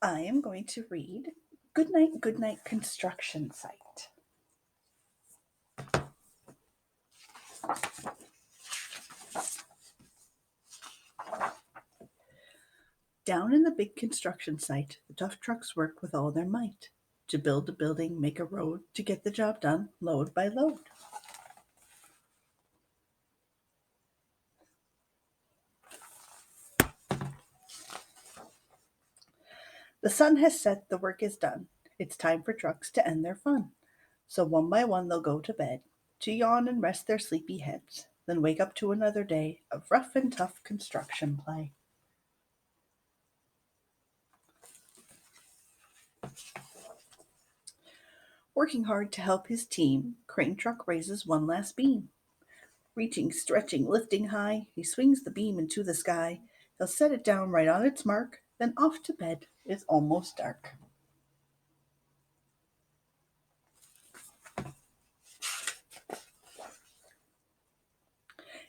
I am going to read Goodnight, Goodnight Construction Site. Down in the big construction site, the tough trucks work with all their might to build a building, make a road, to get the job done, load by load. The sun has set, the work is done. It's time for trucks to end their fun. So one by one they'll go to bed, to yawn and rest their sleepy heads, then wake up to another day of rough and tough construction play. Working hard to help his team, Crane Truck raises one last beam. Reaching, stretching, lifting high, he swings the beam into the sky. He'll set it down right on its mark, then off to bed. It's almost dark.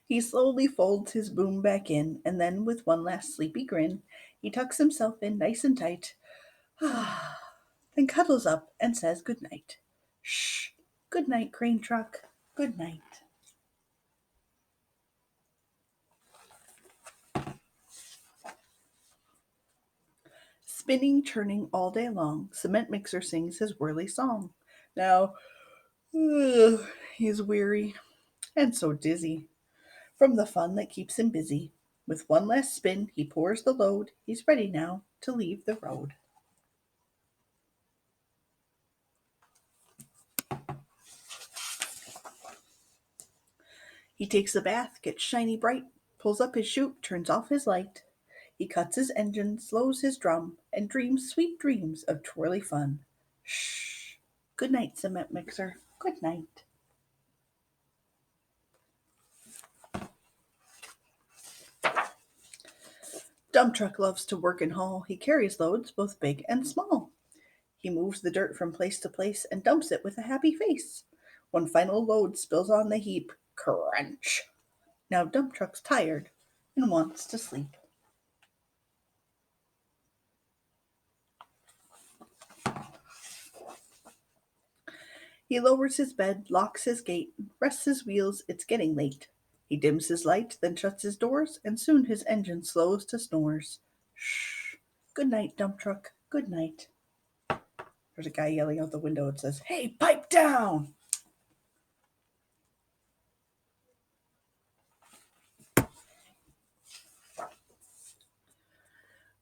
He slowly folds his boom back in, and then, with one last sleepy grin, he tucks himself in nice and tight, then cuddles up and says good night. Shh! Good night, Crane Truck. Good night. Spinning, churning all day long, Cement Mixer sings his whirly song. Now, he's weary and so dizzy from the fun that keeps him busy. With one last spin, he pours the load. He's ready now to leave the road. He takes a bath, gets shiny bright, pulls up his chute, turns off his light. He cuts his engine, slows his drum, and dreams sweet dreams of twirly fun. Shh! Good night, Cement Mixer. Good night. Dump Truck loves to work and haul. He carries loads both big and small. He moves the dirt from place to place and dumps it with a happy face. One final load spills on the heap. Crunch! Now Dump Truck's tired and wants to sleep. He lowers his bed, locks his gate, rests his wheels, it's getting late. He dims his light, then shuts his doors, and soon his engine slows to snores. Shh! Good night, Dump Truck. Good night. There's a guy yelling out the window and says, Hey, pipe down!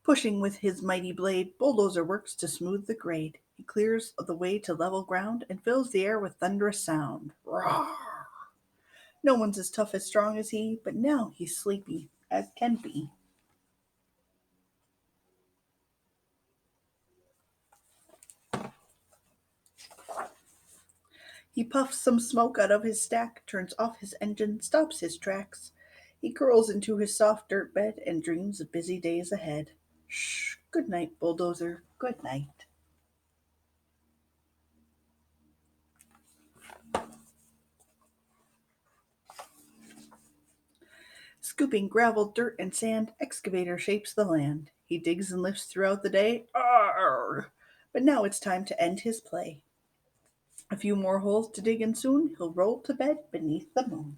Pushing with his mighty blade, Bulldozer works to smooth the grade. He clears the way to level ground and fills the air with thunderous sound. Roar! No one's as tough as strong as he, but now he's sleepy as can be. He puffs some smoke out of his stack, turns off his engine, stops his tracks. He curls into his soft dirt bed and dreams of busy days ahead. Shh! Good night, Bulldozer. Good night. Scooping gravel, dirt, and sand, Excavator shapes the land. He digs and lifts throughout the day. Arr! But now it's time to end his play. A few more holes to dig, and soon he'll roll to bed beneath the moon.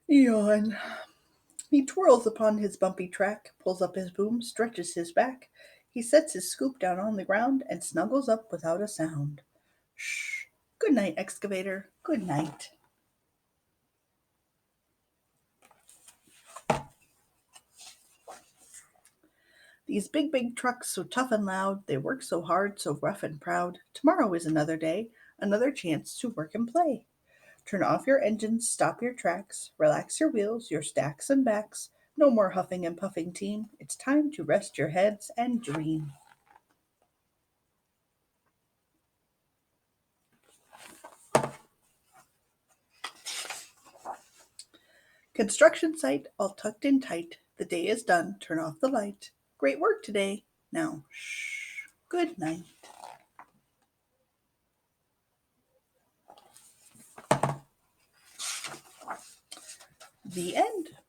Yawn. He twirls upon his bumpy track, pulls up his boom, stretches his back. He sets his scoop down on the ground and snuggles up without a sound. Shh! Good night, Excavator. Good night. These big, big trucks, so tough and loud, they work so hard, so rough and proud. Tomorrow is another day, another chance to work and play. Turn off your engines, stop your tracks, relax your wheels, your stacks and backs. No more huffing and puffing, team. It's time to rest your heads and dream. Construction site all tucked in tight. The day is done. Turn off the light. Great work today. Now, shh. Good night. The end.